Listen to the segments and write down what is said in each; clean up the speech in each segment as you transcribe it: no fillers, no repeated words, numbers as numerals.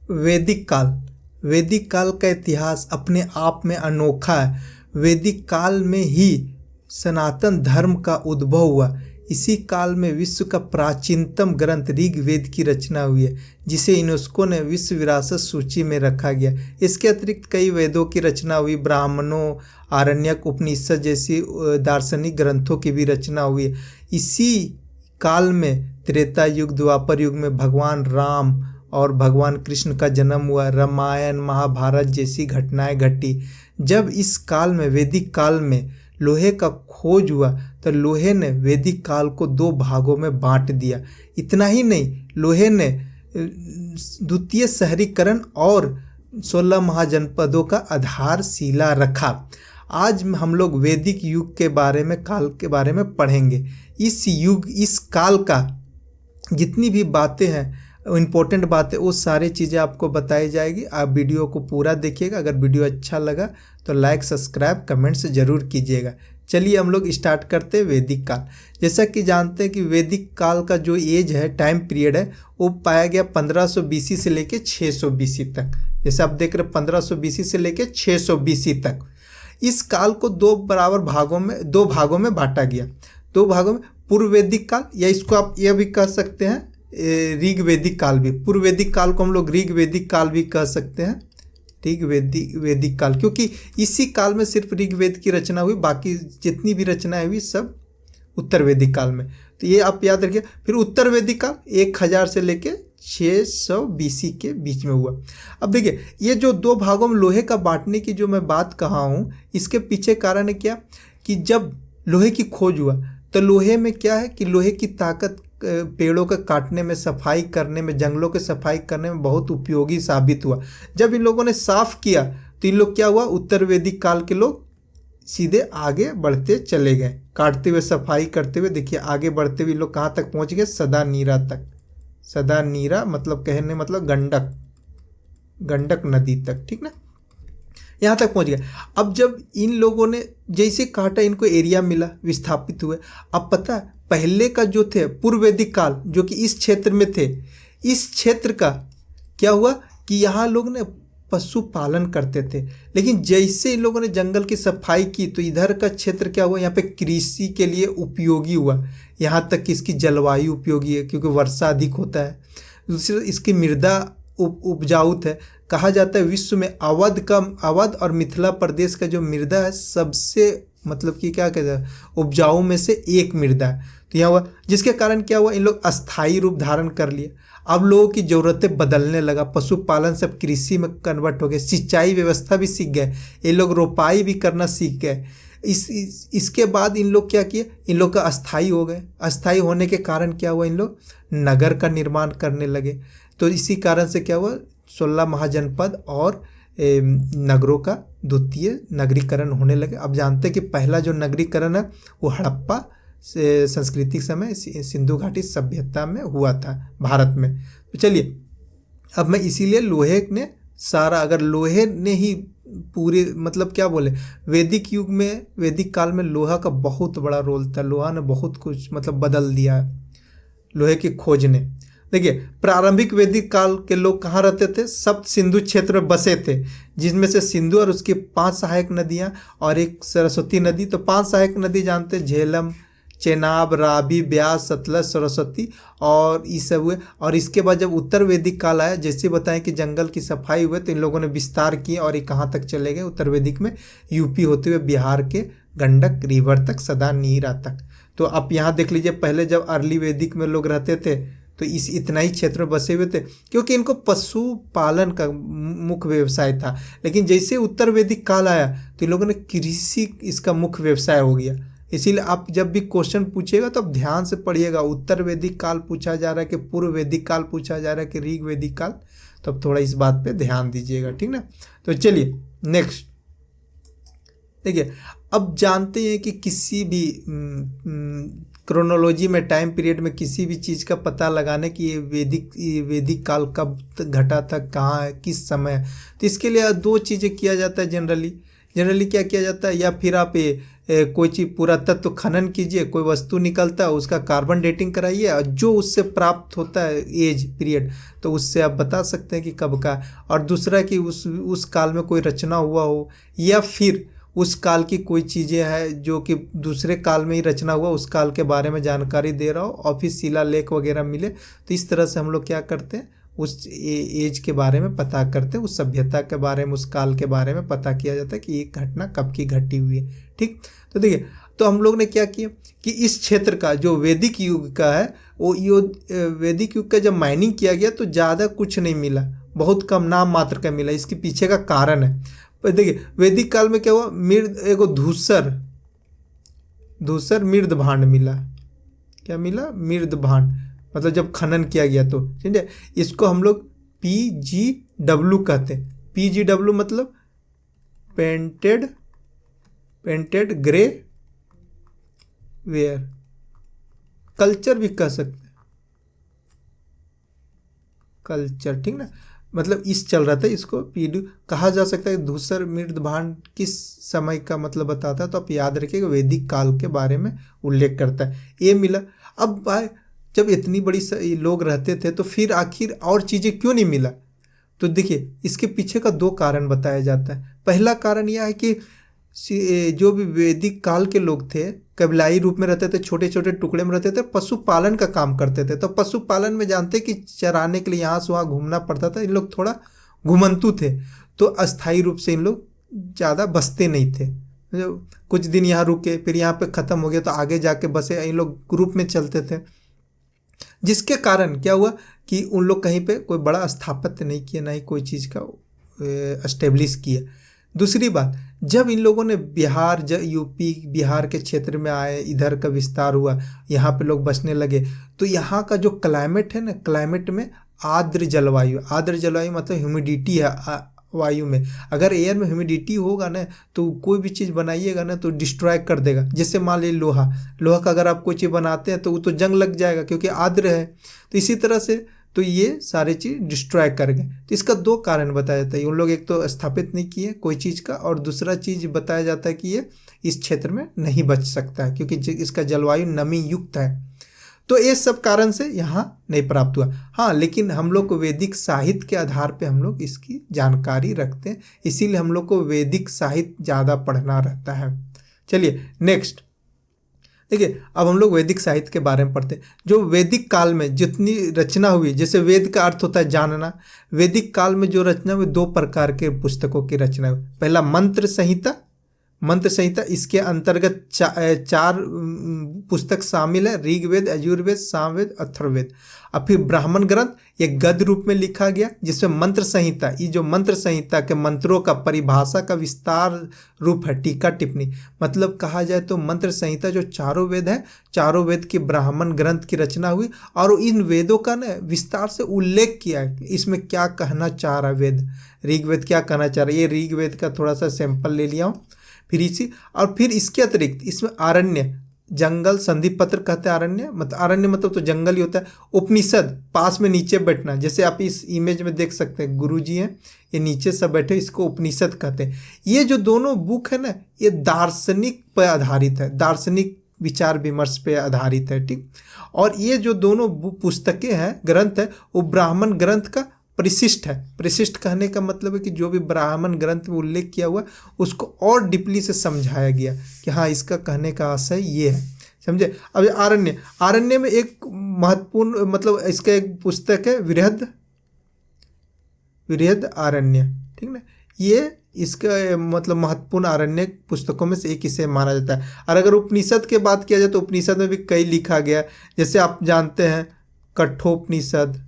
वैदिक काल। वैदिक काल का इतिहास अपने आप में अनोखा है। वैदिक काल में ही सनातन धर्म का उद्भव हुआ। इसी काल में विश्व का प्राचीनतम ग्रंथ ऋग्वेद की रचना हुई है, जिसे यूनेस्को ने विश्व विरासत सूची में रखा गया। इसके अतिरिक्त कई वेदों की रचना हुई, ब्राह्मणों, आरण्यक, उपनिषद जैसी दार्शनिक ग्रंथों की भी रचना हुई है। इसी काल में त्रेता युग, द्वापर युग में भगवान राम और भगवान कृष्ण का जन्म हुआ। रामायण, महाभारत जैसी घटनाएं घटी। जब इस काल में, वैदिक काल में लोहे का खोज हुआ तो लोहे ने वैदिक काल को 2 भागों में बांट दिया। इतना ही नहीं, लोहे ने द्वितीय शहरीकरण और 16 महाजनपदों का आधारशिला रखा। आज हम लोग वैदिक युग के बारे में, काल के बारे में पढ़ेंगे। इस काल का जितनी भी बातें हैं, इम्पोर्टेंट बातें, वो सारी चीज़ें आपको बताई जाएगी। आप वीडियो को पूरा देखिएगा। अगर वीडियो अच्छा लगा तो लाइक, सब्सक्राइब, कमेंट से ज़रूर कीजिएगा। चलिए हम लोग स्टार्ट करते हैं वैदिक काल। जैसा कि जानते हैं कि वैदिक काल का जो एज है, टाइम पीरियड है, वो पाया गया 1500 BC से लेके 600 BC तक। जैसे आप देख रहे हैं 1500 BC से लेके 600 BC तक। इस काल को 2 भागों में बांटा गया। 2 भागों में, पूर्व वैदिक काल, या इसको आप यह भी कह सकते हैं ऋग वैदिक काल भी। पूर्व वैदिक काल को हम लोग ऋग वैदिक काल भी कह सकते हैं, ऋग वैदिक काल, क्योंकि इसी काल में सिर्फ ऋग्वेद की रचना हुई, बाकी जितनी भी रचनाएं हुई सब उत्तर वैदिक काल में। तो ये आप याद रखिए। फिर उत्तर वैदिक काल 1000 से लेके 600 BC के बीच में हुआ। अब देखिए, ये जो 2 भागों में लोहे का बांटने की जो मैं बात कहा हूँ, इसके पीछे कारण है क्या कि जब लोहे की खोज हुआ तो लोहे में क्या है कि लोहे की ताकत पेड़ों के काटने में, सफाई करने में, जंगलों के सफाई करने में बहुत उपयोगी साबित हुआ। जब इन लोगों ने साफ किया तो इन लोग क्या हुआ, उत्तर वैदिक काल के लोग सीधे आगे बढ़ते चले गए, काटते हुए, सफाई करते हुए। देखिए आगे बढ़ते हुए लोग कहाँ तक पहुँच गए, सदानीरा तक। सदानीरा मतलब कहने मतलब गंडक नदी तक, ठीक ना, यहाँ तक पहुँच गए। अब जब इन लोगों ने जैसे काटा, इनको एरिया मिला, विस्थापित हुए। अब पता है पहले का जो थे पूर्व वैदिक काल, जो कि इस क्षेत्र में थे, इस क्षेत्र का क्या हुआ कि यहाँ लोग ने पशुपालन करते थे। लेकिन जैसे इन लोगों ने जंगल की सफाई की तो इधर का क्षेत्र क्या हुआ, यहाँ पे कृषि के लिए उपयोगी हुआ। यहाँ तक कि इसकी जलवायु उपयोगी है क्योंकि वर्षा अधिक होता है। दूसरी इसकी मृदा उपजाऊ है। कहा जाता है विश्व में अवध और मिथिला प्रदेश का जो मृदा है सबसे, मतलब कि क्या कहते हैं, उपजाऊ में से एक मृदा है। तो यहाँ हुआ, जिसके कारण क्या हुआ, इन लोग अस्थायी रूप धारण कर लिए। अब लोगों की ज़रूरतें बदलने लगा, पशुपालन सब कृषि में कन्वर्ट हो गए, सिंचाई व्यवस्था भी सीख गए, ये लोग रोपाई भी करना सीख गए। इसके बाद इन लोग क्या किए, इन लोग का अस्थायी हो गए। अस्थायी होने के कारण क्या हुआ, इन लोग नगर का निर्माण करने लगे। तो इसी कारण से क्या हुआ, 16 महाजनपद और नगरों का द्वितीय नगरीकरण होने लगे। अब जानते हैं कि पहला जो नगरीकरण है वो हड़प्पा संस्कृति समय सिंधु घाटी सभ्यता में हुआ था भारत में। तो चलिए, अब मैं इसीलिए लोहे ने सारा, अगर लोहे ने ही पूरे, मतलब क्या बोले, वैदिक युग में, वैदिक काल में लोहा का बहुत बड़ा रोल था। लोहा ने बहुत कुछ मतलब बदल दिया, लोहे की खोज ने। देखिए, प्रारंभिक वैदिक काल के लोग कहाँ रहते थे, सप्त सिंधु क्षेत्र में बसे थे, जिसमें से सिंधु और उसकी 5 सहायक नदियाँ और एक सरस्वती नदी। तो 5 सहायक नदी जानते हैं, झेलम, चेनाब, रावी, ब्यास, सतलज, सरस्वती और ये सब हुए। और इसके बाद जब उत्तर वैदिक काल आया, जैसे बताएं कि जंगल की सफाई हुए तो इन लोगों ने विस्तार किए और ये कहाँ तक चले गए, उत्तर वैदिक में यूपी होते हुए बिहार के गंडक रिवर तक, सदानीरा तक। तो आप यहाँ देख लीजिए, पहले जब अर्ली वैदिक में लोग रहते थे तो इतना ही क्षेत्र में बसे हुए थे, क्योंकि इनको पशुपालन का मुख्य व्यवसाय था। लेकिन जैसे उत्तर वैदिक काल आया तो इन लोगों ने कृषि इसका मुख्य व्यवसाय हो गया। इसीलिए आप जब भी क्वेश्चन पूछेगा तो आप ध्यान से पढ़िएगा, उत्तर वैदिक काल पूछा जा रहा है कि पूर्व वैदिक काल पूछा जा रहा है कि ऋग वैदिक काल, तो अब थोड़ा इस बात पे ध्यान दीजिएगा, ठीक ना। तो चलिए नेक्स्ट देखिए, अब जानते हैं कि किसी भी क्रोनोलॉजी में, टाइम पीरियड में किसी भी चीज़ का पता लगाने की ये वैदिक काल कब घटा था, कहाँ है, किस समय है। तो इसके लिए 2 चीज़ें किया जाता है जनरली क्या किया जाता है, या फिर आप कोई चीज़ पुरातत्व खनन कीजिए, कोई वस्तु निकलता है उसका कार्बन डेटिंग कराइए और जो उससे प्राप्त होता है एज पीरियड, तो उससे आप बता सकते हैं कि कब का। और दूसरा कि उस काल में कोई रचना हुआ हो, या फिर उस काल की कोई चीज़ें हैं जो कि दूसरे काल में ही रचना हुआ, उस काल के बारे में जानकारी दे रहा हो और फिर शिलालेख वगैरह मिले, तो इस तरह से हम लोग क्या करते हैं, उस एज के बारे में पता करते हैं, उस सभ्यता के बारे में, उस काल के बारे में पता किया जाता है कि ये घटना कब की घटी हुई है। ठीक, तो देखिए, तो हम लोग ने क्या किया कि इस क्षेत्र का जो वैदिक युग का है, वो वैदिक युग का जब माइनिंग किया गया तो ज़्यादा कुछ नहीं मिला, बहुत कम नाम मात्र का मिला। इसके पीछे का कारण है, देखिए वैदिक काल में क्या हुआ, एगो धूसर मृद भांड मिला। क्या मिला? मृद भांड, मतलब जब खनन किया गया तो, ठीक है। इसको हम लोग PGW कहते हैं। PGW मतलब पेंटेड ग्रे वेयर, कल्चर भी कह सकते हैं, कल्चर, ठीक ना। मतलब इस चल रहा था, इसको पीडू कहा जा सकता है। धूसर मृद भांड किस समय का मतलब बताता है, तो आप याद रखिएगा वैदिक काल के बारे में उल्लेख करता है। ये मिला। अब भाई जब इतनी बड़ी लोग रहते थे तो फिर आखिर और चीज़ें क्यों नहीं मिला, तो देखिए इसके पीछे का दो कारण बताया जाता है। पहला कारण यह है कि जो भी वैदिक काल के लोग थे कबीलाई रूप में रहते थे, छोटे छोटे टुकड़े में रहते थे, पशुपालन का काम करते थे। तो पशुपालन में जानते कि चराने के लिए यहाँ से वहाँ घूमना पड़ता था। इन लोग थोड़ा घुमंतु थे, तो अस्थायी रूप से इन लोग ज़्यादा बसते नहीं थे। कुछ दिन यहाँ रुके, फिर यहाँ पे ख़त्म हो गया तो आगे जाके बसे। इन लोग ग्रुप में चलते थे, जिसके कारण क्या हुआ कि उन लोग कहीं पे कोई बड़ा स्थापत्य नहीं किया, ना ही कोई चीज़ का एस्टेब्लिश किया। दूसरी बात, जब इन लोगों ने यूपी बिहार के क्षेत्र में आए, इधर का विस्तार हुआ, यहाँ पे लोग बसने लगे, तो यहाँ का जो क्लाइमेट है ना, क्लाइमेट में आर्द्र जलवायु मतलब ह्यूमिडिटी है वायु में। अगर एयर में ह्यूमिडिटी होगा ना तो कोई भी चीज़ बनाइएगा ना तो डिस्ट्रॉय कर देगा। जैसे मान लीजिए लोहा का अगर आप कोई चीज़ बनाते हैं तो वो तो जंग लग जाएगा क्योंकि आर्द्र है। तो इसी तरह से तो ये सारे चीज़ डिस्ट्रॉय कर गए। तो इसका दो कारण बताया जाता है, उन लोग एक तो स्थापित नहीं किए कोई चीज़ का, और दूसरा चीज़ बताया जाता है कि ये इस क्षेत्र में नहीं बच सकता है क्योंकि इसका जलवायु नमी युक्त है। तो ये सब कारण से यहाँ नहीं प्राप्त हुआ। हाँ, लेकिन हम लोग को वैदिक साहित्य के आधार पे हम लोग इसकी जानकारी रखते हैं, इसीलिए हम लोग को वैदिक साहित्य ज़्यादा पढ़ना रहता है। चलिए नेक्स्ट देखिए, अब हम लोग वैदिक साहित्य के बारे में पढ़ते हैं। जो वैदिक काल में जितनी रचना हुई, जैसे वेद का अर्थ होता है जानना, वैदिक काल में जो रचना हुई दो प्रकार के पुस्तकों की रचना हुई। पहला मंत्र संहिता, इसके अंतर्गत चार पुस्तक शामिल है, ऋग्वेद, यजुर्वेद, सामवेद, अथर्ववेद। अब फिर ब्राह्मण ग्रंथ ये गद्य रूप में लिखा गया, जिसमें मंत्र संहिता, ये जो मंत्र संहिता के मंत्रों का परिभाषा का विस्तार रूप है, टीका टिप्पणी। मतलब कहा जाए तो मंत्र संहिता जो चारों वेद है, चारों वेद की ब्राह्मण ग्रंथ की रचना हुई और इन वेदों का ना विस्तार से उल्लेख किया है, इसमें क्या कहना चाह रहा है वेद, ऋग्वेद क्या कहना चाह रहा है। ये ऋग्वेद का थोड़ा सा सैंपल ले लिया हूँ। फिर इसके अतिरिक्त इसमें आरण्य, जंगल, संधि पत्र कहते हैं आरण्य मतलब तो जंगल ही होता है। उपनिषद, पास में नीचे बैठना, जैसे आप इस इमेज में देख सकते हैं गुरुजी हैं, ये नीचे सब बैठे, इसको उपनिषद कहते हैं। ये जो दोनों बुक है ना, ये दार्शनिक पर आधारित है, दार्शनिक विचार विमर्श पे आधारित है, ठीक। और ये जो दोनों पुस्तकें हैं, ग्रंथ है, वो ब्राह्मण ग्रंथ का परिशिष्ट है। परिशिष्ट कहने का मतलब है कि जो भी ब्राह्मण ग्रंथ में उल्लेख किया हुआ उसको और डीपली से समझाया गया कि हाँ, इसका कहने का आशय ये है, समझे। अब आरण्य में एक महत्वपूर्ण, मतलब इसका एक पुस्तक है विरहद आरण्य, ठीक ना। ये इसका मतलब महत्वपूर्ण आरण्य पुस्तकों में से एक इसे माना जाता है। और अगर उपनिषद के बात किया जाए तो उपनिषद में भी कई लिखा गया, जैसे आप जानते हैं कठोपनिषद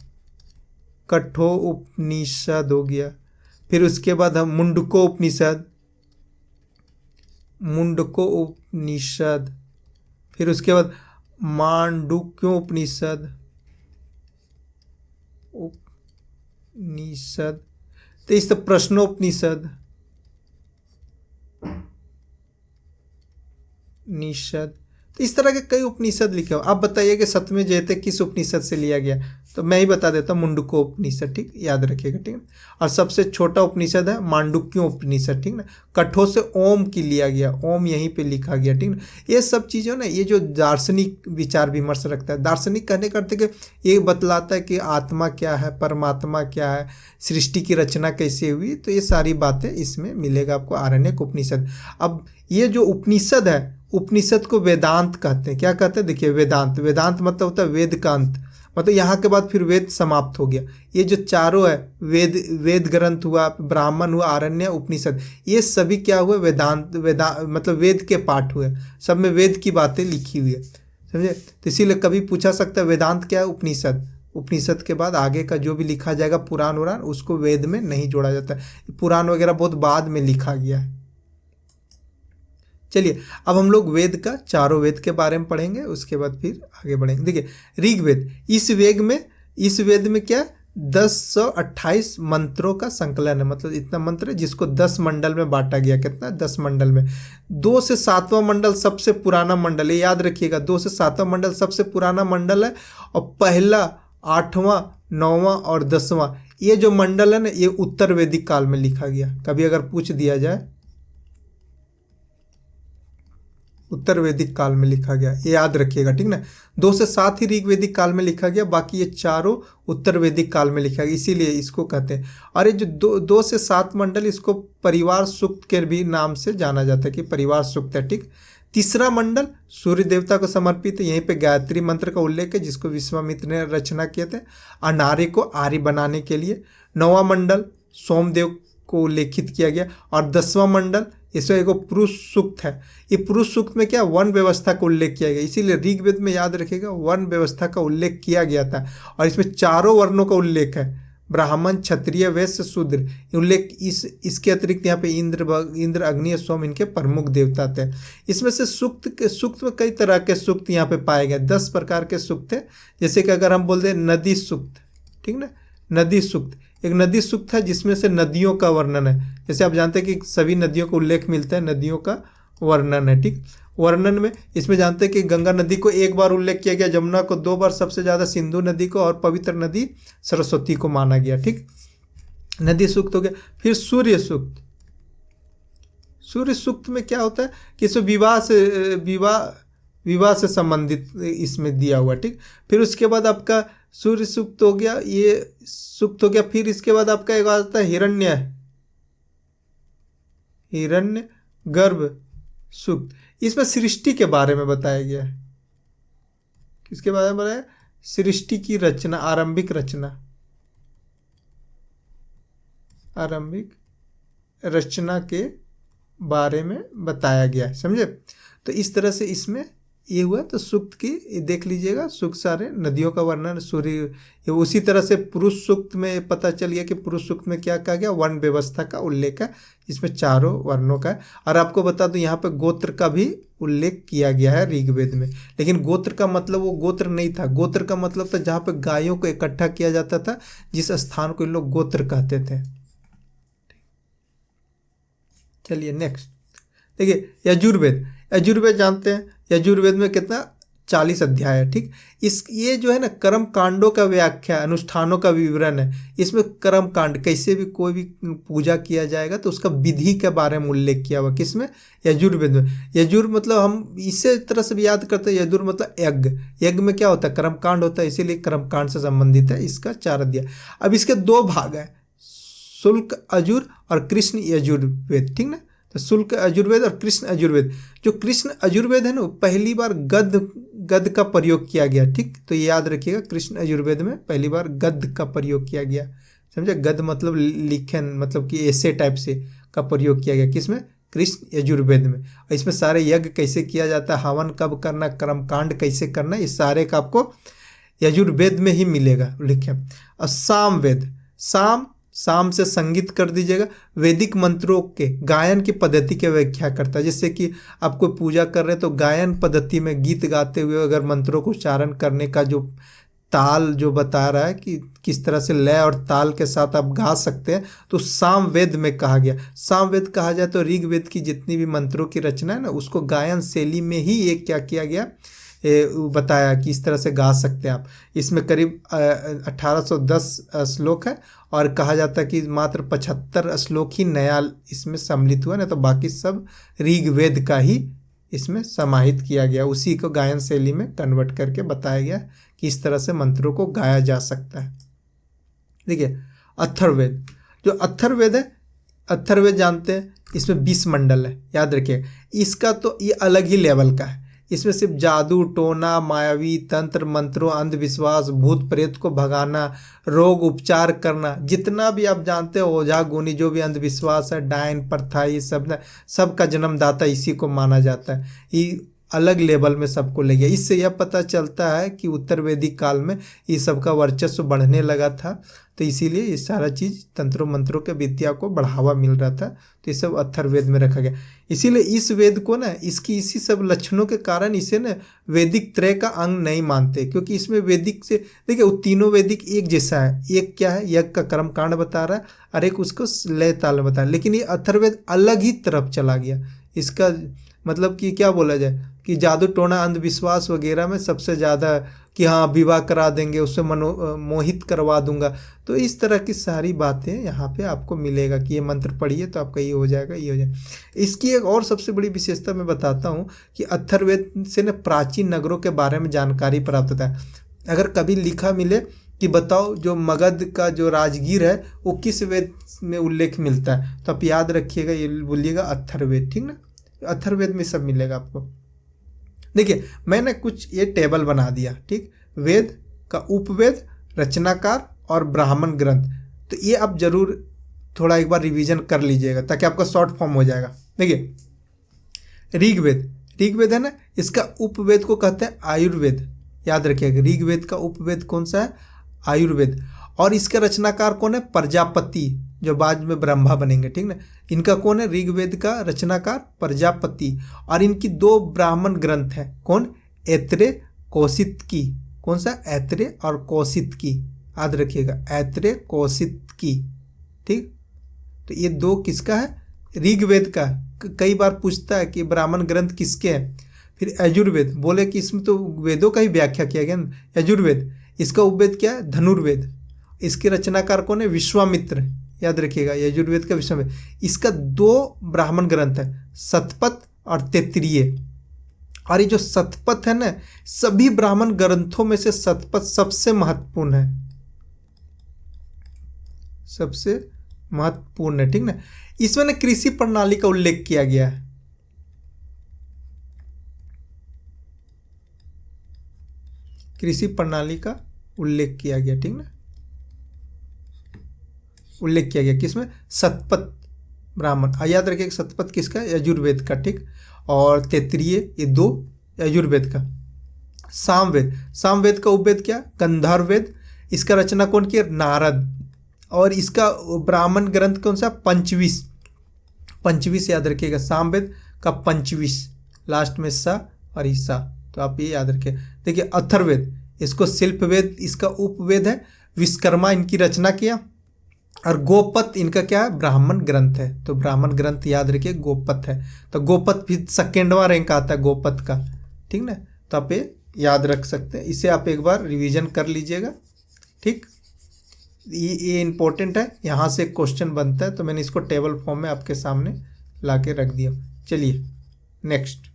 हो गया, फिर उसके बाद हम मुंडको उपनिषद, फिर उसके बाद मांडुक्यो उपनिषद, तो इस तरह प्रश्नोपनिषद, तो इस तरह के कई उपनिषद लिखे हो। आप बताइए कि सतमें जयते किस उपनिषद से लिया गया, तो मैं ही बता देता हूँ, मुंडकोपनिषद, ठीक, याद रखिएगा, ठीक है। और सबसे छोटा उपनिषद है मांडुक्य उपनिषद, ठीक ना। कठों से ओम की लिया गया, ओम यहीं पे लिखा गया, ठीक ना। ये सब चीज़ों ना, ये जो दार्शनिक विचार विमर्श रखता है, दार्शनिक कहने का अर्थ है कि ये बतलाता है कि आत्मा क्या है, परमात्मा क्या है, सृष्टि की रचना कैसे हुई, तो ये सारी बातें इसमें मिलेगा आपको, आरण्यक उपनिषद। अब ये जो उपनिषद है, उपनिषद को वेदांत कहते हैं। क्या कहते हैं, देखिए, वेदांत, वेदांत मतलब होता है वेद का अंत, मतलब यहाँ के बाद फिर वेद समाप्त हो गया। ये जो चारों है, वेद ग्रंथ हुआ, ब्राह्मण हुआ, आरण्य, उपनिषद, ये सभी क्या हुए, वेदांत मतलब वेद के पाठ हुए, सब में वेद की बातें लिखी हुई है, समझे। तो इसीलिए कभी पूछा सकता है वेदांत क्या है, उपनिषद। उपनिषद के बाद आगे का जो भी लिखा जाएगा पुराण उराण, उसको वेद में नहीं जोड़ा जाता, पुराण वगैरह बहुत बाद में लिखा गया है। चलिए, अब हम लोग वेद का, चारों वेद के बारे में पढ़ेंगे, उसके बाद फिर आगे बढ़ेंगे। देखिए, ऋग्वेद, इस वेद में क्या, 1028 मंत्रों का संकलन है, मतलब इतना मंत्र है जिसको 10 मंडल में बांटा गया। कितना, 10 मंडल में। 2 से 7वां मंडल सबसे पुराना मंडल है, याद रखिएगा, 2 से 7वां मंडल सबसे पुराना मंडल है। और पहला, 8वां, 9वां और 10वां, ये जो मंडल है ना, ये उत्तर वैदिक काल में लिखा गया। कभी अगर पूछ दिया जाए, उत्तर वैदिक काल में लिखा गया, ये याद रखिएगा, ठीक ना। 2 से 7 ही ऋग्वेदिक काल में लिखा गया, बाकी ये चारों उत्तर वैदिक काल में लिखा गया, इसीलिए इसको कहते हैं। और ये जो 2 से 7 मंडल, इसको परिवार सूक्त के भी नाम से जाना जाता है कि परिवार सूक्त है, ठीक। तीसरा मंडल सूर्य देवता को समर्पित है, यहीं पे गायत्री मंत्र का उल्लेख है जिसको विश्वामित्र ने रचना किए थे अनार्य को आर्य बनाने के लिए। 9वां मंडल सोमदेव को उल्लेखित किया गया। और 10वां मंडल, इसमें एक पुरुष सूक्त है। ये पुरुष सूक्त में क्या, वर्ण व्यवस्था का उल्लेख किया गया, इसीलिए ऋग्वेद में याद रखिएगा वर्ण व्यवस्था का उल्लेख किया गया था। और इसमें चारों वर्णों का उल्लेख है, ब्राह्मण, क्षत्रिय, वैश्य, शूद्र, उल्लेख। इसके अतिरिक्त यहाँ पे इंद्र, अग्नि, सोम इनके प्रमुख देवता थे। इसमें से सूक्त में कई तरह के सूक्त यहाँ पे पाए गए, 10 प्रकार के सूक्त थे। जैसे कि अगर हम बोल दें नदी सूक्त, ठीक ना, नदी सूक्त, एक नदी सूक्त है जिसमें से नदियों का वर्णन है। जैसे आप जानते हैं कि सभी नदियों का उल्लेख मिलता है, नदियों का वर्णन है, ठीक। वर्णन में इसमें जानते हैं कि गंगा नदी को एक बार उल्लेख किया गया, जमुना को 2 बार, सबसे ज़्यादा सिंधु नदी को, और पवित्र नदी सरस्वती को माना गया, ठीक। नदी सूक्त हो गया। फिर सूर्य सूक्त। सूर्य सूक्त में क्या होता है कि इसमें विवाह से संबंधित इसमें दिया हुआ, ठीक। फिर उसके बाद आपका सूर्य सूक्त हो गया, ये सूक्त हो गया। फिर इसके बाद आपका एक आता है हिरण्य गर्भ सूक्त। इसमें सृष्टि के बारे में बताया गया है। किसके बारे में बताया, सृष्टि की रचना, आरंभिक रचना के बारे में बताया गया है, समझे। तो इस तरह से इसमें ये हुआ। तो सूक्त की देख लीजिएगा, सूक्त सारे नदियों का वर्णन, सूर्य। उसी तरह से पुरुष सूक्त में पता चल गया कि पुरुष सूक्त में क्या कहा गया, वर्ण व्यवस्था का उल्लेख है, इसमें चारों वर्णों का है। और आपको बता दूं यहाँ पे गोत्र का भी उल्लेख किया गया है ऋग्वेद में। लेकिन गोत्र का मतलब वो गोत्र नहीं था, गोत्र का मतलब था जहाँ पे गायों को इकट्ठा किया जाता था, जिस स्थान को इन लोग गोत्र कहते थे। चलिए नेक्स्ट देखिए, यजुर्वेद जानते हैं। यजुर्वेद में कितना, 40 अध्याय है, ठीक। ये जो है ना, कर्म कांडों का व्याख्या, अनुष्ठानों का विवरण है। इसमें कर्म कांड, कैसे भी कोई भी पूजा किया जाएगा तो उसका विधि के बारे में उल्लेख किया हुआ, किसमें, यजुर्वेद में। यजुर मतलब हम इसे तरह से भी याद करते हैं, यजुर मतलब यज्ञ। यज्ञ में क्या होता है, कर्म कांड होता है, इसीलिए कर्म कांड से संबंधित है इसका 4 अध्याय। अब इसके 2 भाग है, शुल्क यजुर और कृष्ण यजुर्वेद, ठीक ना। तो शुल्क यजुर्वेद और कृष्ण यजुर्वेद। जो कृष्ण यजुर्वेद है ना, पहली बार गद्य का प्रयोग किया गया, ठीक। तो ये याद रखिएगा, कृष्ण यजुर्वेद में पहली बार गद्य का प्रयोग किया गया, समझे। गद्य मतलब लिखन, मतलब कि ऐसे टाइप से का प्रयोग किया गया, किसमें, कृष्ण यजुर्वेद में। और इसमें सारे यज्ञ कैसे किया जाता है, हवन कब करना, कर्मकांड कैसे करना, इस सारे का आपको यजुर्वेद में ही मिलेगा लिखे। और सामवेद, साम से संगीत कर दीजिएगा, वैदिक मंत्रों के गायन की पद्धति की व्याख्या करता है। जैसे कि आप कोई पूजा कर रहे हैं तो गायन पद्धति में गीत गाते हुए अगर मंत्रों को उच्चारण करने का जो ताल जो बता रहा है कि किस तरह से लय और ताल के साथ आप गा सकते हैं, तो सामवेद में कहा गया। सामवेद कहा जाए तो ऋग्वेद की जितनी भी मंत्रों की रचना है ना, उसको गायन शैली में ही ये क्या किया गया, बताया कि इस तरह से गा सकते हैं आप। इसमें करीब 1810 श्लोक है और कहा जाता है कि मात्र 75 श्लोक ही नया इसमें सम्मिलित हुआ, नहीं तो बाकी सब ऋग्वेद का ही इसमें समाहित किया गया। उसी को गायन शैली में कन्वर्ट करके बताया गया कि इस तरह से मंत्रों को गाया जा सकता है। देखिए अथर्ववेद, जो अथर्ववेद है, अथर्ववेद जानते हैं, इसमें 20 मंडल है, याद रखिए। इसका तो ये अलग ही लेवल का है। इसमें सिर्फ जादू टोना, मायावी तंत्र मंत्रों, अंधविश्वास, भूत प्रेत को भगाना, रोग उपचार करना, जितना भी आप जानते हो ओझा गुनी, जो भी अंधविश्वास है, डायन प्रथा, ये सब का जन्मदाता इसी को माना जाता है। ये अलग लेवल में सबको ले गया। इससे यह पता चलता है कि उत्तर वैदिक काल में ये सब का वर्चस्व बढ़ने लगा था, तो इसीलिए ये सारा चीज़ तंत्रों मंत्रों के विद्या को बढ़ावा मिल रहा था, तो ये सब अथर्ववेद में रखा गया। इसीलिए इस वेद को ना, इसकी इसी सब लक्षणों के कारण इसे ना वैदिक त्रय का अंग नहीं मानते, क्योंकि इसमें वैदिक से देखिए वो तीनों वैदिक एक जैसा है। एक क्या है, यज्ञ का कर्म कांड बता रहा है, और एक उसको लय ताल बता रहा है, लेकिन ये अथर्ववेद अलग ही तरफ चला गया। इसका मतलब कि क्या बोला जाए कि जादू टोना अंधविश्वास वगैरह में सबसे ज़्यादा कि हाँ विवाह करा देंगे, उससे मोहित करवा दूंगा, तो इस तरह की सारी बातें यहाँ पे आपको मिलेगा कि ये मंत्र पढ़िए तो आपका ये हो जाएगा, ये हो जाएगा। इसकी एक और सबसे बड़ी विशेषता मैं बताता हूँ कि अथर्ववेद से न प्राचीन नगरों के बारे में जानकारी प्राप्त होता है। अगर कभी लिखा मिले कि बताओ जो मगध का जो राजगीर है वो किस वेद में उल्लेख मिलता है, तो आप याद रखिएगा, ये बोलिएगा अथर्ववेद, ठीक ना। अथर्ववेद में सब मिलेगा आपको। देखिए मैंने कुछ ये टेबल बना दिया, ठीक, वेद का उपवेद, रचनाकार और ब्राह्मण ग्रंथ, तो ये आप जरूर थोड़ा एक बार रिवीजन कर लीजिएगा ताकि आपका शॉर्ट फॉर्म हो जाएगा। देखिए ऋग्वेद, ऋग्वेद है ना, इसका उपवेद को कहते हैं आयुर्वेद, याद रखिएगा। ऋग्वेद का उपवेद कौन सा है, आयुर्वेद, और इसके रचनाकार कौन है, प्रजापति, जो बाद में ब्रह्मा बनेंगे, ठीक ना। इनका कौन है, ऋग्वेद का रचनाकार प्रजापति, और इनकी 2 ब्राह्मण ग्रंथ हैं, कौन, ऐत्रेय कौशितकी, कौन सा, ऐत्रेय और कौशितकी, याद रखिएगा, ऐत्रेय कौशितकी, ठीक। तो ये 2 किसका है, ऋग्वेद का। कई बार पूछता है कि ब्राह्मण ग्रंथ किसके हैं। फिर यजुर्वेद, बोले कि इसमें तो वेदों का ही व्याख्या किया गया ना, यजुर्वेद, इसका उपवेद क्या है, धनुर्वेद, इसके रचनाकार कौन है, विश्वामित्र, याद रखिएगा, यजुर्वेद का विश्वामित्र। इसका 2 ब्राह्मण ग्रंथ है, शतपथ और तैत्तिरीय, और ये जो शतपथ है ना, सभी ब्राह्मण ग्रंथों में से शतपथ सबसे महत्वपूर्ण है, सबसे महत्वपूर्ण है, ठीक ना। इसमें ना कृषि प्रणाली का उल्लेख किया गया है, कृषि प्रणाली का उल्लेख किया गया, ठीक ना, उल्लेख किया गया किसमें, शतपथ ब्राह्मण, याद रखिए शतपथ किसका, यजुर्वेद का, ठीक, और तैत्तिरीय, ये 2 यजुर्वेद का। सामवेद, सामवेद का उपवेद क्या, गंधर्ववेद, इसका रचना कौन किया, नारद, और इसका ब्राह्मण ग्रंथ कौन सा, पंचविश, पंचविश याद रखिएगा, सामवेद का पंचविश, लास्ट में सा और ईसा, तो आप ये याद रखिए। देखिए अथर्ववेद, इसको शिल्पवेद इसका उपवेद है, विश्वकर्मा इनकी रचना किया, और गोपथ इनका क्या है, ब्राह्मण ग्रंथ है, तो ब्राह्मण ग्रंथ याद रखिए गोपथ है, तो गोपथ भी 2वां रैंक आता है गोपथ का, ठीक ना, तो आप ये याद रख सकते हैं। इसे आप एक बार रिवीजन कर लीजिएगा, ठीक, ये इम्पोर्टेंट है, यहाँ से क्वेश्चन बनता है, तो मैंने इसको टेबल फॉर्म में आपके सामने ला के रख दिया। चलिए नेक्स्ट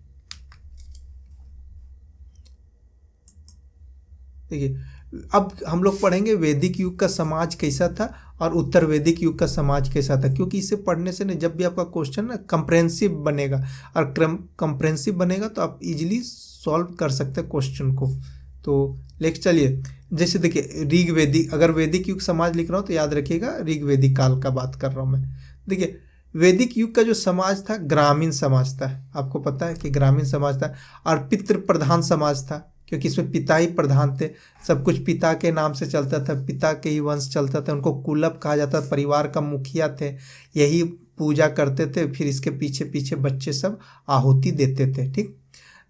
देखिए, अब हम लोग पढ़ेंगे वैदिक युग का समाज कैसा था और उत्तर वैदिक युग का समाज कैसा था, क्योंकि इसे पढ़ने से ना जब भी आपका क्वेश्चन ना कंप्रेहेंसिव बनेगा, और कंप्रेहेंसिव बनेगा तो आप इजीली सॉल्व कर सकते हैं क्वेश्चन को। तो नेक्स्ट चलिए, जैसे देखिए ऋग्वेदिक, अगर वैदिक युग समाज लिख रहा हूँ तो याद रखिएगा ऋग्वेदिक काल का बात कर रहा हूँ मैं। देखिए वैदिक युग का जो समाज था ग्रामीण समाज था, आपको पता है कि ग्रामीण समाज था, और पितृ प्रधान समाज था, क्योंकि इसमें पिता ही प्रधान थे, सब कुछ पिता के नाम से चलता था, पिता के ही वंश चलता था, उनको कुलप कहा जाता था, परिवार का मुखिया थे, यही पूजा करते थे, फिर इसके पीछे पीछे बच्चे सब आहुति देते थे, ठीक।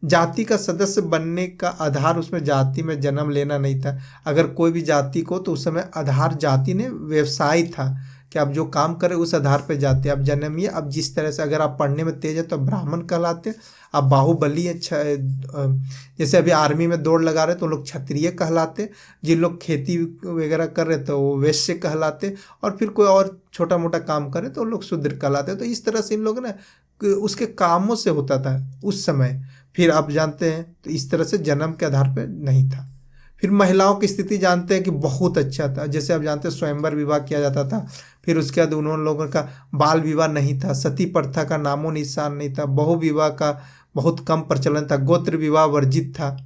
जाति का सदस्य बनने का आधार उसमें जाति में जन्म लेना नहीं था, अगर कोई भी जाति को, तो उस समय आधार जाति ने व्यवसाय था, कि आप जो काम करें उस आधार पे जाते हैं, आप जन्मिए। अब जिस तरह से अगर आप पढ़ने में तेज है तो ब्राह्मण कहलाते हैं, आप बाहुबली है, जैसे अभी आर्मी में दौड़ लगा रहे तो लोग क्षत्रिय कहलाते, जिन लोग खेती वगैरह कर रहे तो वो वैश्य कहलाते, और फिर कोई और छोटा मोटा काम करे तो लोग शूद्र कहलाते। तो इस तरह से इन लोग ना उसके कामों से होता था उस समय। फिर आप जानते हैं तो इस तरह से जन्म के आधार पर नहीं था। फिर महिलाओं की स्थिति जानते हैं कि बहुत अच्छा था, जैसे आप जानते हैं स्वयंवर विवाह किया जाता था। फिर उसके बाद उन्होंने लोगों का बाल विवाह नहीं था, सती प्रथा का नामो निशान नहीं था, बहु विवाह का बहुत कम प्रचलन था, गोत्र विवाह वर्जित था।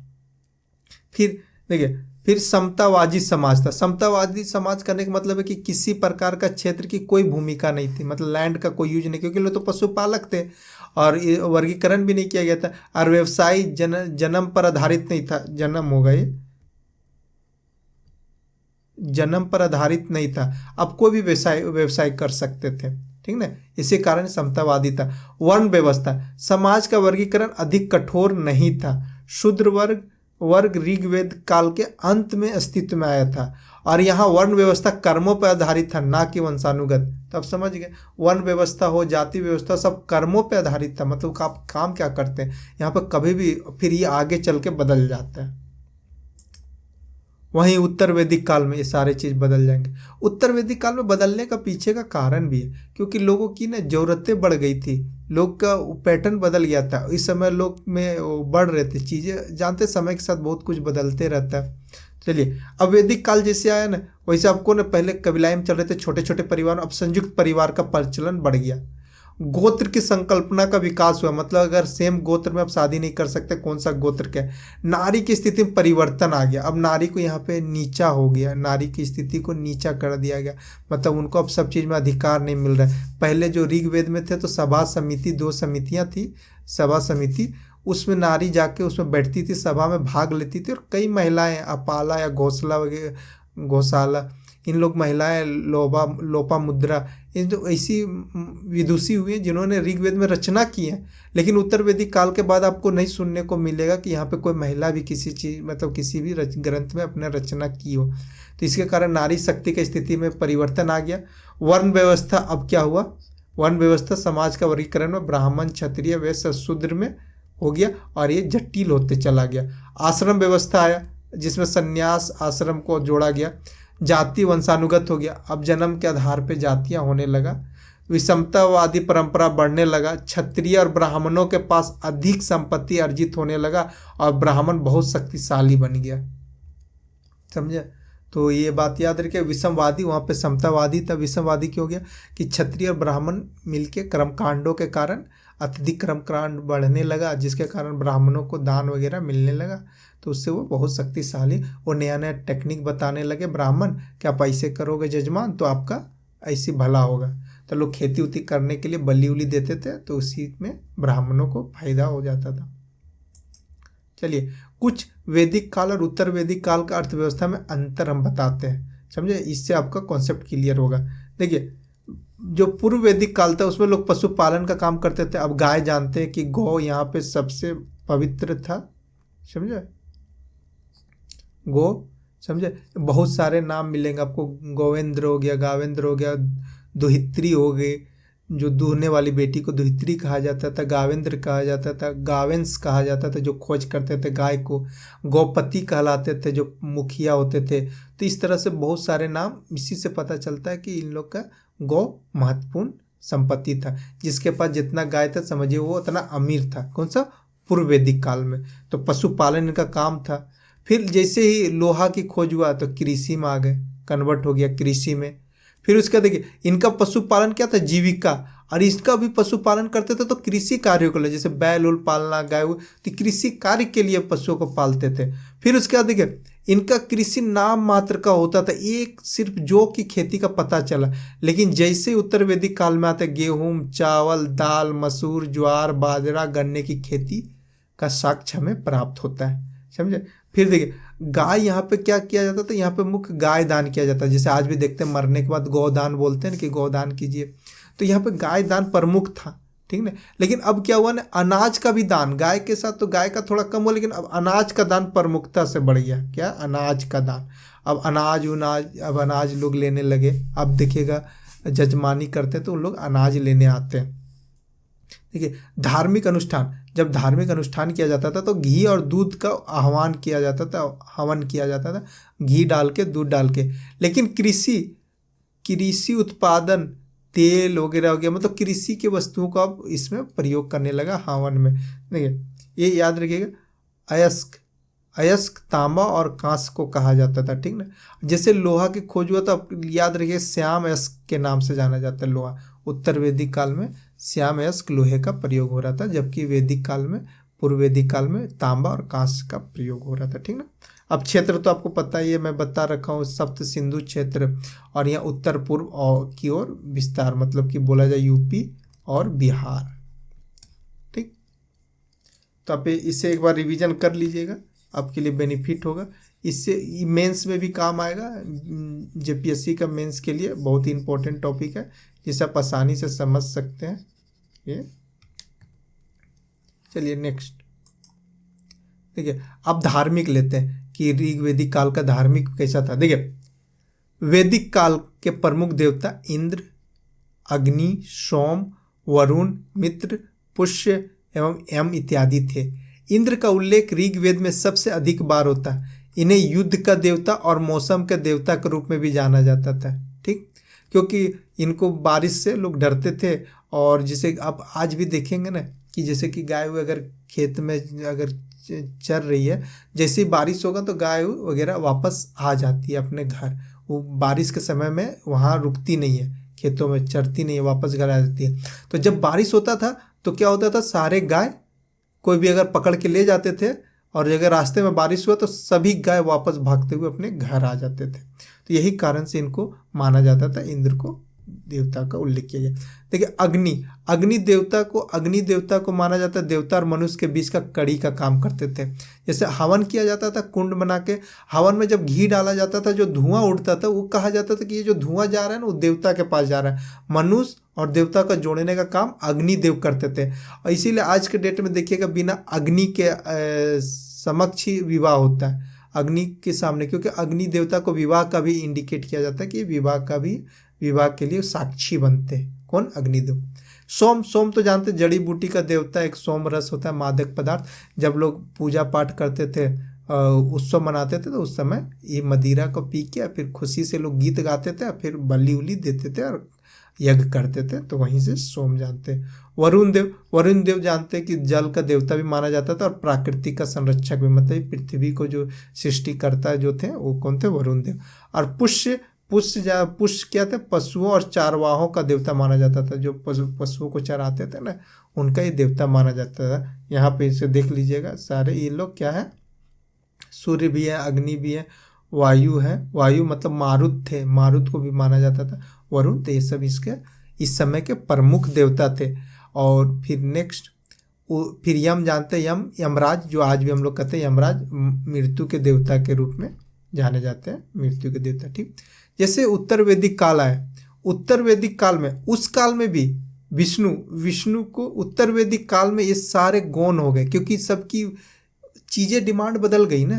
फिर देखिए, फिर समतावादी समाज था। समतावादी समाज करने का मतलब है कि किसी प्रकार का क्षेत्र की कोई भूमिका नहीं थी, मतलब लैंड का कोई यूज नहीं, क्योंकि लोग तो पशुपालक थे और वर्गीकरण भी नहीं किया गया था। और व्यवसाय जन्म पर आधारित नहीं था, जन्म हो गए जन्म पर आधारित नहीं था, आप कोई भी व्यवसाय कर सकते थे, ठीक ना। इसी कारण समतावादी था। वर्ण व्यवस्था, समाज का वर्गीकरण अधिक कठोर नहीं था। शूद्र वर्ग ऋग्वेद काल के अंत में अस्तित्व में आया था, और यहाँ वर्ण व्यवस्था कर्मों पर आधारित था, ना कि वंशानुगत। तो आप समझ गए, वर्ण व्यवस्था हो, जाति व्यवस्था, सब कर्मों पर आधारित था, मतलब आप काम क्या करते हैं यहाँ पर कभी भी, फिर ये आगे चल के बदल जाता है। वहीं उत्तर वैदिक काल में ये सारे चीज़ बदल जाएंगे। उत्तर वैदिक काल में बदलने का पीछे का कारण भी है, क्योंकि लोगों की ना ज़रूरतें बढ़ गई थी, लोग का पैटर्न बदल गया था। इस समय लोग में बढ़ रहे थे चीज़ें, जानते समय के साथ बहुत कुछ बदलते रहता है। चलिए, अब वैदिक काल जैसे आया ना, वैसे आपको ना पहले कबीलाएं में चल रहे थे छोटे छोटे परिवार, अब संयुक्त परिवार का प्रचलन बढ़ गया। गोत्र की संकल्पना का विकास हुआ, मतलब अगर सेम गोत्र में आप शादी नहीं कर सकते, कौन सा गोत्र क्या है। नारी की स्थिति में परिवर्तन आ गया, अब नारी को यहाँ पे नीचा हो गया, नारी की स्थिति को नीचा कर दिया गया, मतलब उनको अब सब चीज़ में अधिकार नहीं मिल रहा है। पहले जो ऋग्वेद में थे तो सभा समिति, 2 समितियाँ थी, सभा समिति, उसमें नारी जाके उसमें बैठती थी, सभा में भाग लेती थी, और कई महिलाएं अपाला या घोषला वगैरह, घोषाला, इन लोग महिलाएं लोपा मुद्रा, इन जो ऐसी विदुषी हुई हैं जिन्होंने ऋग्वेद में रचना की है। लेकिन उत्तर वैदिक काल के बाद आपको नहीं सुनने को मिलेगा कि यहाँ पे कोई महिला भी किसी चीज़, मतलब किसी भी ग्रंथ में अपने रचना की हो। तो इसके कारण नारी शक्ति की स्थिति में परिवर्तन आ गया। वर्ण व्यवस्था, अब क्या हुआ, वर्ण व्यवस्था समाज का वर्गीकरण में ब्राह्मण, क्षत्रिय, वैश्य, शूद्र में हो गया, और ये जटिल होते चला गया। आश्रम व्यवस्था आया, जिसमें संन्यास आश्रम को जोड़ा गया। जाति वंशानुगत हो गया, अब जन्म के आधार पर जातियां होने लगा। विषमतावादी परंपरा बढ़ने लगा, क्षत्रिय और ब्राह्मणों के पास अधिक संपत्ति अर्जित होने लगा, और ब्राह्मण बहुत शक्तिशाली बन गया। समझे, तो ये बात याद रखिए। विषमवादी, वहाँ पे समतावादी था, विषमवादी क्यों हो गया कि क्षत्रिय और ब्राह्मण मिलके कर्मकांडों के कारण अत्यधिक कर्मकांड बढ़ने लगा, जिसके कारण ब्राह्मणों को दान वगैरह मिलने लगा, तो उससे वो बहुत शक्तिशाली, वो नया नया टेक्निक बताने लगे ब्राह्मण कि आप ऐसे करोगे जजमान तो आपका ऐसी भला होगा। तो लोग खेती उती करने के लिए बलि उली देते थे, तो उसी में ब्राह्मणों को फायदा हो जाता था। चलिए, कुछ वैदिक काल और उत्तर वैदिक काल का अर्थव्यवस्था में अंतर हम बताते हैं, समझे, इससे आपका कॉन्सेप्ट क्लियर होगा। देखिए, जो पूर्व वैदिक काल था उसमें लोग पशुपालन का काम करते थे। अब गाय जानते हैं कि गौ यहाँ पे सबसे पवित्र था, समझे, गो, समझे, बहुत सारे नाम मिलेंगे आपको, गोवेंद्र हो गया, गावेंद्र हो गया, दुहित्री हो गई, जो दूहने वाली बेटी को दुहित्री कहा जाता था, गावेंद्र कहा जाता था, गावेंस कहा जाता था जो खोज करते थे गाय को, गौपति कहलाते थे जो मुखिया होते थे। तो इस तरह से बहुत सारे नाम, इसी से पता चलता है कि इन लोग का गौ महत्वपूर्ण संपत्ति था, जिसके पास जितना गाय था समझिए वो उतना अमीर था। कौन सा, पूर्व वैदिक काल में। तो पशुपालन इनका काम था। फिर जैसे ही लोहा की खोज हुआ तो कृषि में आ गए, कन्वर्ट हो गया कृषि में। फिर उसका देखिए, इनका पशुपालन क्या था, जीविका, और इसका भी पशुपालन करते थे तो कृषि कार्यों के लिए, जैसे बैल उल पालना, गाय, तो कृषि कार्य के लिए पशुओं को पालते थे। फिर उसके बाद देखिए, इनका कृषि नाम मात्र का होता था, एक सिर्फ जौ की खेती का पता चला। लेकिन जैसे उत्तर वैदिक काल में आते, गेहूँ, चावल, दाल, मसूर, ज्वार, बाजरा, गन्ने की खेती का साक्ष्य हमें प्राप्त होता है, समझे। फिर देखिए, गाय यहाँ पे क्या किया जाता था, यहाँ पे मुख्य गाय दान किया जाता है, जैसे आज भी देखते हैं मरने के बाद गौदान बोलते हैं ना कि गौदान कीजिए, तो यहाँ पे गाय दान प्रमुख था, ठीक ना। लेकिन अब क्या हुआ ना, अनाज का भी दान, गाय के साथ तो गाय का थोड़ा कम हुआ, लेकिन अब अनाज का दान प्रमुखता से बढ़ गया। क्या, अनाज का दान, अब अनाज लोग लेने लगे। अब देखिएगा जजमानी करते हैं तो उन लोग अनाज लेने आते हैं। देखिए, धार्मिक अनुष्ठान, जब धार्मिक अनुष्ठान किया जाता था तो घी और दूध का आह्वान किया जाता था, हवन किया जाता था, घी डाल के, दूध डाल के। लेकिन कृषि उत्पादन, तेल वगैरह हो गया, मतलब कृषि की वस्तुओं का अब इसमें प्रयोग करने लगा हवन में। देखिए, ये याद रखिएगा, अयस्क तांबा और कांस्य को कहा जाता था, ठीक ना। जैसे लोहा की खोज हुआ तो याद रखिए श्याम अयस्क के नाम से जाना जाता है लोहा। उत्तर वैदिक काल में श्याम अयस्क लोहे का प्रयोग हो रहा था, जबकि वैदिक काल में, पूर्व वैदिक काल में तांबा और कांस्य का प्रयोग हो रहा था, ठीक ना। अब क्षेत्र तो आपको पता ही है, मैं बता रखा हूँ, सप्त सिंधु क्षेत्र, और यहाँ उत्तर पूर्व की ओर विस्तार, मतलब कि बोला जाए यूपी और बिहार, ठीक। तो आप इसे एक बार रिवीजन कर लीजिएगा, आपके लिए बेनिफिट होगा। इससे मेंस में भी काम आएगा, जेपीएससी का मेंस के लिए बहुत ही इंपॉर्टेंट टॉपिक है, जिसे आप आसानी से समझ सकते हैं ये। चलिए नेक्स्ट देखिए, अब धार्मिक लेते हैं कि ऋग वैदिक काल का धार्मिक कैसा था। देखिए, वैदिक काल के प्रमुख देवता इंद्र, अग्नि, सोम, वरुण, मित्र, पुष्य एवं यम इत्यादि थे। इंद्र का उल्लेख ऋग्वेद में सबसे अधिक बार होता है। इन्हें युद्ध का देवता और मौसम के देवता के रूप में भी जाना जाता था, ठीक, क्योंकि इनको बारिश से लोग डरते थे। और जैसे आप आज भी देखेंगे ना कि जैसे कि गाय अगर खेत में अगर चर रही है, जैसे ही बारिश होगा तो गाय वगैरह वापस आ जाती है अपने घर। वो बारिश के समय में वहाँ रुकती नहीं है, खेतों में चरती नहीं है, वापस घर आ जाती है। तो जब बारिश होता था तो क्या होता था, सारे गाय कोई भी अगर पकड़ के ले जाते थे, और अगर रास्ते में बारिश हुआ तो सभी गाय वापस भागते हुए अपने घर आ जाते थे। तो यही कारण से इनको माना जाता था, इंद्र को देवता का उल्लेख किया गया। देखिए, अग्नि देवता को माना जाता है, देवता और मनुष्य के बीच का कड़ी का काम करते थे। जैसे हवन किया जाता था कुंड बना के, हवन में जब घी डाला जाता था, जो धुआं उड़ता था वो कहा जाता था कि ये जो धुआं जा रहा है ना वो देवता के पास जा रहा है। मनुष्य और देवता का जोड़ने का काम अग्निदेव करते थे। और इसीलिए आज के डेट में देखिएगा, बिना अग्नि के समक्ष ही विवाह होता है, अग्नि के सामने, क्योंकि अग्नि देवता को विवाह का भी इंडिकेट किया जाता है कि विवाह के लिए साक्षी बनते हैं। कौन? अग्निदेव। सोम तो जानते, जड़ी बूटी का देवता, एक सोम रस होता है, मादक पदार्थ। जब लोग पूजा पाठ करते थे, उत्सव मनाते थे, तो उस समय ये मदिरा को पी के फिर खुशी से लोग गीत गाते थे, फिर बलि उली देते थे और यज्ञ करते थे, तो वहीं से सोम जानते हैं। वरुण देव जानते हैं कि जल का देवता भी माना जाता था और प्राकृतिक का संरक्षक भी, मतलब पृथ्वी को जो सृष्टिकर्ता जो थे वो कौन थे? वरुण देव। और पुष्य क्या थे? पशुओं और चारवाहों का देवता माना जाता था, जो पशुओं को चराते थे ना, उनका ये देवता माना जाता था। यहाँ पे इसे देख लीजिएगा, सारे ये लोग क्या है, सूर्य भी है, अग्नि भी है, वायु है, वायु मतलब मारुत थे, मारुत को भी माना जाता था, वरुण, तो ये सब इसके इस समय के प्रमुख देवता थे। और फिर नेक्स्ट फिर यम जानते हैं, यमराज, जो आज भी हम लोग कहते हैं यमराज, मृत्यु के देवता के रूप में जाने जाते हैं, मृत्यु के देवता, ठीक। जैसे उत्तर वैदिक काल आए, उत्तर वैदिक काल में, उस काल में भी विष्णु को उत्तर वैदिक काल में ये सारे गौण हो गए, क्योंकि सबकी चीज़ें डिमांड बदल गई ना।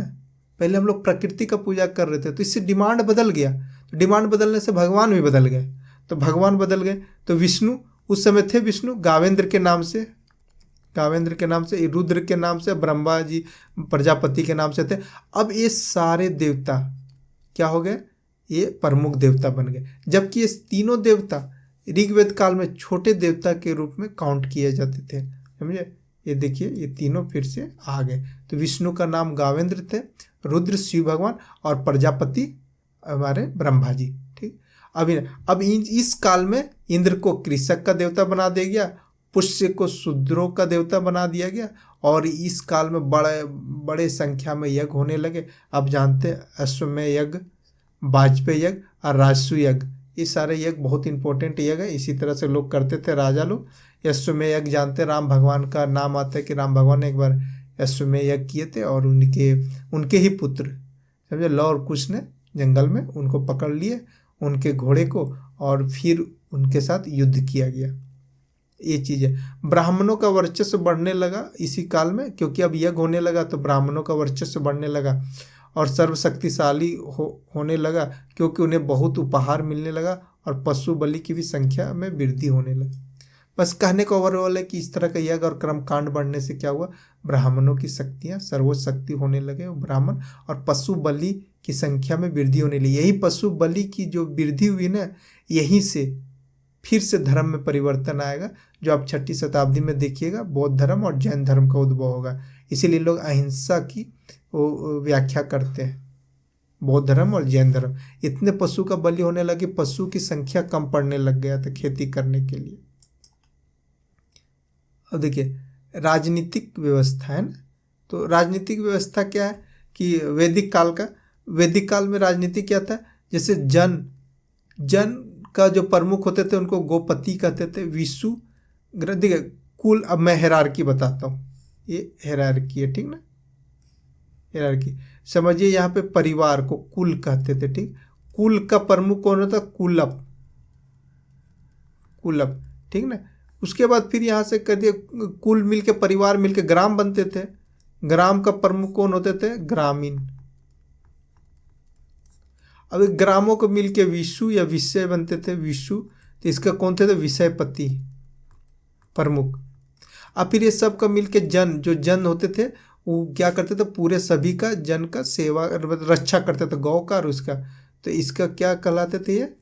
पहले हम लोग प्रकृति का पूजा कर रहे थे, तो इससे डिमांड बदल गया, तो डिमांड बदलने से भगवान भी बदल गए, तो भगवान बदल गए। तो विष्णु उस समय थे, विष्णु गावेंद्र के नाम से, रुद्र के नाम से, ब्रह्मा जी प्रजापति के नाम से थे। अब ये सारे देवता क्या हो गए? ये प्रमुख देवता बन गए, जबकि ये तीनों देवता ऋग्वेद काल में छोटे देवता के रूप में काउंट किए जाते थे, समझे। ये देखिए, ये तीनों फिर से आ गए। तो विष्णु का नाम गावेंद्र थे, रुद्र शिव भगवान, और प्रजापति हमारे ब्रह्मा जी, ठीक। अब इस काल में इंद्र को कृषक का देवता बना दिया गया, पुष्य को शूद्रों का देवता बना दिया गया, और इस काल में बड़े संख्या में यज्ञ होने लगे। आप जानते हैं, अश्वमेध यज्ञ, वाजपेयी यज्ञ और राजसू यज्ञ, ये सारे यज्ञ बहुत इंपॉर्टेंट यज्ञ है। इसी तरह से लोग करते थे, राजा लोग। अश्वमेध यज्ञ जानते हैं, राम भगवान का नाम आता है कि राम भगवान ने एक बार अश्वमेध यज्ञ किए थे, और उनके ही पुत्र, समझे, लव और कुश ने जंगल में उनको पकड़ लिए, उनके घोड़े को, और फिर उनके साथ युद्ध किया गया। ये चीज़ है। ब्राह्मणों का वर्चस्व बढ़ने लगा इसी काल में, क्योंकि अब यज्ञ होने लगा तो ब्राह्मणों का वर्चस्व बढ़ने लगा, और सर्वशक्तिशाली होने लगा, क्योंकि उन्हें बहुत उपहार मिलने लगा, और पशु बलि की भी संख्या में वृद्धि होने लगी। बस कहने का ओवरऑल है कि इस तरह का यज्ञ और कर्म कांड बढ़ने से क्या हुआ, ब्राह्मणों की शक्तियाँ सर्वोच्च शक्ति होने लगे ब्राह्मण, और पशु बलि की संख्या में वृद्धि होने लगी। यही पशु बलि की जो वृद्धि हुई ना, यहीं से फिर से धर्म में परिवर्तन आएगा, जो आप 6ठी शताब्दी में देखिएगा बौद्ध धर्म और जैन धर्म का उद्भव होगा। इसीलिए लोग अहिंसा की व्याख्या करते हैं। बौद्ध धर्म और जैन धर्म, इतने पशु का बलि होने लगे, पशु की संख्या कम पड़ने लग गया था खेती करने के लिए। अब देखिए राजनीतिक व्यवस्था है ना, तो राजनीतिक व्यवस्था क्या है कि वैदिक काल में राजनीति क्या था, जैसे जन का जो प्रमुख होते थे उनको गोपति कहते थे। विशु देखिए कुल, अब मैं हेरारकी बताता हूँ, ये हेरारकी है, ठीक ना, हेरारकी समझिए। यहाँ पे परिवार को कुल कहते थे, ठीक। कुल का प्रमुख कौन होता, कुलप, ठीक ना। उसके बाद फिर यहाँ से कर दिए कुल मिलके परिवार मिलके ग्राम बनते थे। ग्राम का प्रमुख कौन होते थे, ग्रामीण। अब ग्रामों को मिलके विशु या विषय बनते थे, विशु। तो इसका कौन थे, विषयपति प्रमुख। अब फिर ये सब का मिलके जो जन होते थे वो क्या करते थे, पूरे सभी का जन का सेवा रक्षा करते थे, गौ का और उसका। तो इसका क्या कहलाते थे, ये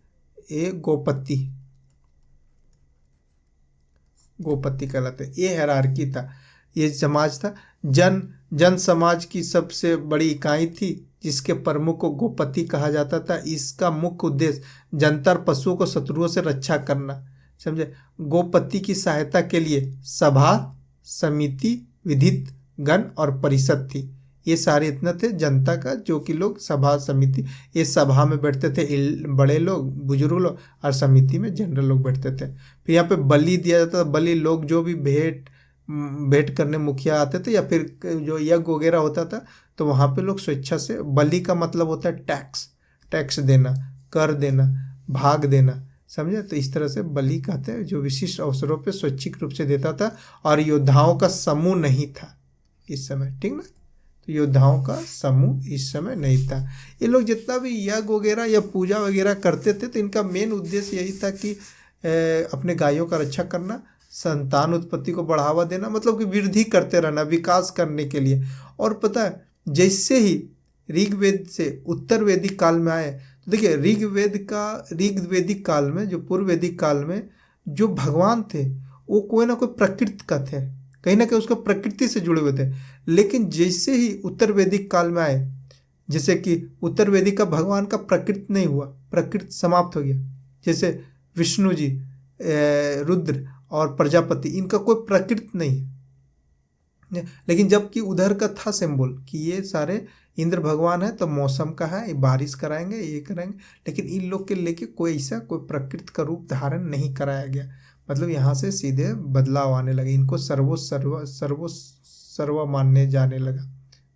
गोपति कहलाते। ये हायरार्की था, ये समाज था। जन समाज की सबसे बड़ी इकाई थी, जिसके प्रमुख को गोपति कहा जाता था। इसका मुख्य उद्देश्य जनता और पशुओं को शत्रुओं से रक्षा करना, समझे। गोपति की सहायता के लिए सभा, समिति, विधित गण और परिषद थी। ये सारे इतना थे जनता का, जो कि लोग सभा समिति, ये सभा में बैठते थे बड़े लोग, बुजुर्ग लोग, और समिति में जनरल लोग बैठते थे। फिर यहाँ पे बलि दिया जाता था। बलि लोग जो भी भेंट करने मुखिया आते थे, या फिर जो यज्ञ वगैरह होता था, तो वहाँ पे लोग स्वेच्छा से, बलि का मतलब होता है टैक्स देना, कर देना, भाग देना, समझे। तो इस तरह से बलि कहते हैं, जो विशिष्ट अवसरों पे स्वैच्छिक रूप से देता था। और योद्धाओं का समूह नहीं था इस समय, ठीक ना। तो योद्धाओं का समूह इस समय नहीं था। ये लोग जितना भी यज्ञ वगैरह या पूजा वगैरह करते थे, तो इनका मेन उद्देश्य यही था कि अपने गायों का रक्षा करना, संतान उत्पत्ति को बढ़ावा देना, मतलब कि वृद्धि करते रहना, विकास करने के लिए। और पता है, जैसे ही ऋग्वेद से उत्तर वैदिक काल में आए, तो देखिए ऋग्वेदिक काल में, जो पूर्व वैदिक काल में जो भगवान थे, वो कोई ना कोई प्रकृति का थे, कहीं ना कहीं उसको प्रकृति से जुड़े हुए थे। लेकिन जैसे ही उत्तर वैदिक काल में आए, जैसे कि उत्तर वैदिक का भगवान का प्रकृति नहीं हुआ, प्रकृति समाप्त हो गया। जैसे विष्णु जी, रुद्र और प्रजापति, इनका कोई प्रकृति नहीं है। लेकिन जबकि उधर का था सिंबल कि ये सारे इंद्र भगवान है, तो मौसम का है, ये बारिश कराएंगे, ये करेंगे। लेकिन इन लोग के लेके कोई ऐसा कोई प्रकृति का रूप धारण नहीं कराया गया। मतलब यहाँ से सीधे बदलाव आने लगे, इनको सर्व मानने जाने लगा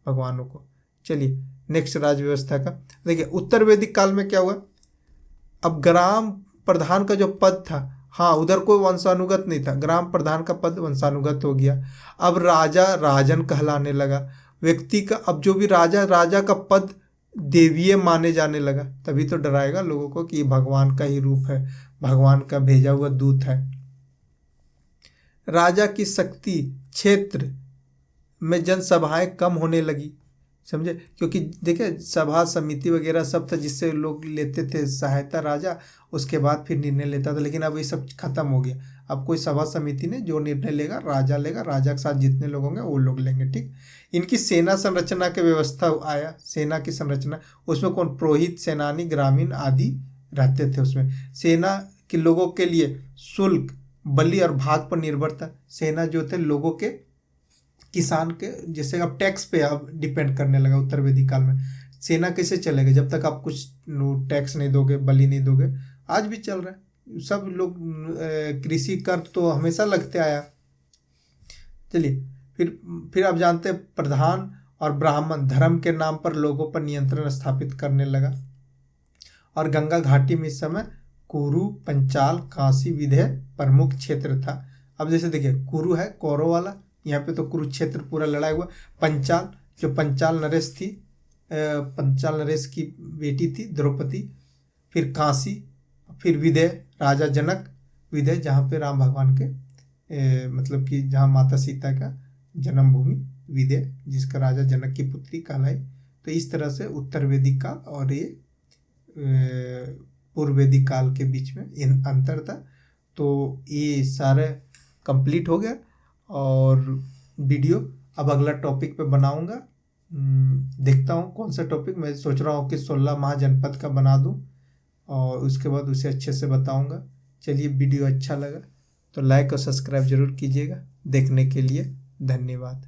भगवानों को। चलिए नेक्स्ट राज व्यवस्था का देखिए। उत्तर वैदिक काल में क्या हुआ, अब ग्राम प्रधान का जो पद था, हाँ उधर कोई वंशानुगत नहीं था, ग्राम प्रधान का पद वंशानुगत हो गया। अब राजा राजन कहलाने लगा व्यक्ति का। अब जो भी राजा का पद देवीय माने जाने लगा, तभी तो डराएगा लोगों को कि भगवान का ही रूप है, भगवान का भेजा हुआ दूत है। राजा की शक्ति क्षेत्र में जनसभाएं कम होने लगी, समझे। क्योंकि देखिए सभा समिति वगैरह सब था, जिससे लोग लेते थे सहायता राजा, उसके बाद फिर निर्णय लेता था। लेकिन अब ये सब खत्म हो गया। अब कोई सभा समिति ने जो निर्णय लेगा राजा लेगा, राजा के साथ जितने लोग होंगे वो लोग लेंगे, ठीक। इनकी सेना संरचना की व्यवस्था आया, सेना की संरचना, उसमें कौन, पुरोहित, सेनानी, ग्रामीण आदि रहते थे। उसमें सेना के लोगों के लिए शुल्क, बलि और भाग पर निर्भर था। सेना जो थे लोगों के, किसान के, जैसे अब टैक्स पे अब डिपेंड करने लगा उत्तर वैदिक काल में। सेना कैसे चलेगा जब तक आप कुछ टैक्स नहीं दोगे, बलि नहीं दोगे। आज भी चल रहा है, सब लोग कृषि कर तो हमेशा लगते आया। चलिए फिर आप जानते हैं, प्रधान और ब्राह्मण धर्म के नाम पर लोगों पर नियंत्रण स्थापित करने लगा। और गंगा घाटी में इस समय कुरु, पंचाल, काशी, विंध्य प्रमुख क्षेत्र था। अब जैसे देखिए कुरु है कौरव वाला, यहाँ पे तो कुरुक्षेत्र पूरा लड़ाई हुआ। पंचाल, जो पंचाल नरेश थी, पंचाल नरेश की बेटी थी द्रौपदी। फिर काशी, फिर विदेह, राजा जनक विदेह, जहाँ पे राम भगवान के मतलब कि जहाँ माता सीता का जन्मभूमि विदेह, जिसका राजा जनक की पुत्री कहलाई। तो इस तरह से उत्तर वैदिक काल और ये पूर्व वैदिक काल के बीच में इन अंतर था। तो ये सारे कंप्लीट हो गया और वीडियो अब अगला टॉपिक पे बनाऊंगा। देखता हूँ कौन सा टॉपिक। मैं सोच रहा हूँ कि 16 महाजनपद का बना दूँ और उसके बाद उसे अच्छे से बताऊंगा। चलिए, वीडियो अच्छा लगा तो लाइक और सब्सक्राइब जरूर कीजिएगा। देखने के लिए धन्यवाद।